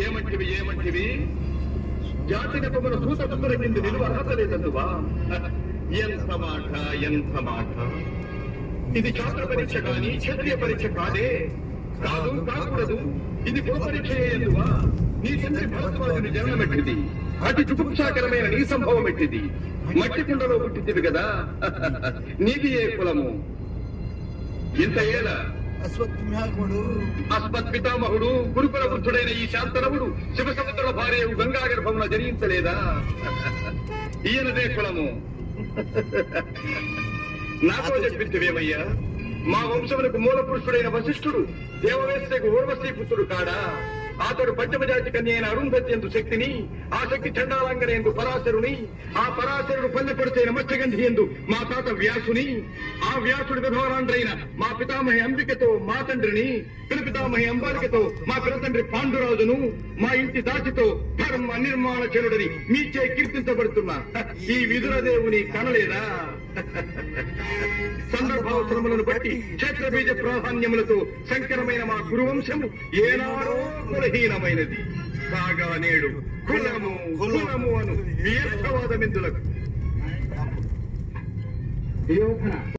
ఏమంటివి జాతిని మన సూతపుత్ర కింద నిలువ అర్హత లేదందువా? ఎంత మాట! ఇది ఛాత్ర పరీక్ష కాని క్షత్రియ పరీక్ష కాదే. కాకూడదు. ఇది కుల పరీక్ష ఎందువా? నీ తండ్రి భరద్వాజుని జన్మమెట్టింది. అతి చుకుప్సాకరమైన నీ సంభవం ఎట్టిది. మట్టి కుండలో పుట్టింది కదా. నీది ఏ కులము? ఇంత ఏల అస్మత్పితామహుడు గురుకుల వృద్ధుడైన ఈ శాంతనవుడు శివసముద్రుల భార్య గంగా గర్భమున జరించలేదా? ఈయనదే కులము. నాతో చెప్పిందివేమయ్యా? మా వంశములకు మూల పురుషుడైన వశిష్ఠుడు దేవవేశ్వకు ఊర్వశీ పుత్రుడు కాడా? అతడు పంచమజాతి కన్య అయిన అరుంధతి ఎందు శక్తిని, ఆ శక్తి చండాలంగన ఎందు పరాశరుని, ఆ పరాశరుడు పల్లెపడిచైన మత్స్యగంధి ఎందు మా తాత వ్యాసుని, ఆ వ్యాసుడు విధవరాండ్రైన మా పితామహి అంబికతో మా తండ్రిని, పితామహి అంబాలికతో మా పినతండ్రి పాండురాజును, మా ఇంటి దాచితో ధర్మ నిర్మాణ చరుడని మీచే కీర్తించబడుతున్నా ఈ విదురదేవుని కనలేదా? సందర్భావసరములను బట్టి క్షేత్రబీజ ప్రాధాన్యములతో శంకరమైన మా గురువంశము ఏనాడో కులహీనమైనది కాగా నేడు కులము అను వ్యర్థవాదమిందులకు